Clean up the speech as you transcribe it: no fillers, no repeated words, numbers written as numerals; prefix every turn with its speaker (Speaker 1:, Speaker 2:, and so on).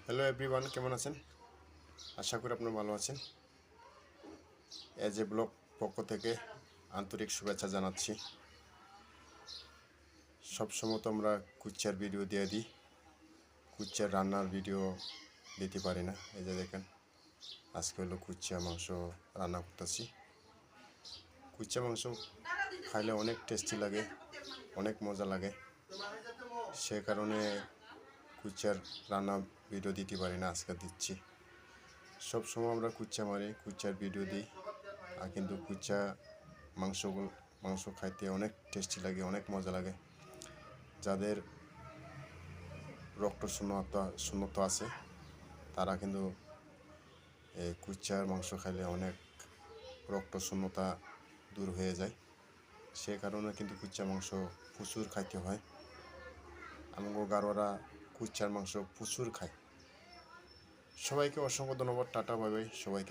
Speaker 1: Hello everyone, কেমন আছেন? আশা করি আপনারা ভালো আছেন। এজ এ ব্লগ পক্ষ থেকে আন্তরিক শুভেচ্ছা জানাচ্ছি। সবসময় তো আমরা কুচ্চার ভিডিও দিয়ে দিই, কুচ্চার রান্নার ভিডিও দিতে পারি না। এই যে দেখেন, আজকে হলো কুচ্চা মাংস রান্না করতেছি। কুচ্চা মাংস খাইলে অনেক টেস্টি লাগে, অনেক মজা লাগে। সে কারণে কুচ্চার রান্না ভিডিও দিতে পারি না, আজকে দিচ্ছি। সবসময় আমরা কুচ্চা মারি, কুচ্চার ভিডিও দিই, আর কিন্তু কুচ্চা মাংস খাইতে অনেক টেস্টি লাগে, অনেক মজা লাগে। যাদের রক্ত শূন্যতা আছে তারা কিন্তু এই কুচ্চার মাংস খাইলে অনেক রক্ত শূন্যতা দূর হয়ে যায়। সে কারণে কিন্তু কুচ্চা মাংস প্রচুর খাইতে হয়। আমগো গারোরা কুচ্চার মাংস প্রচুর খায়। সবাইকে অসংখ্য ধন্যবাদ। টাটা, বাই বাই সবাইকে।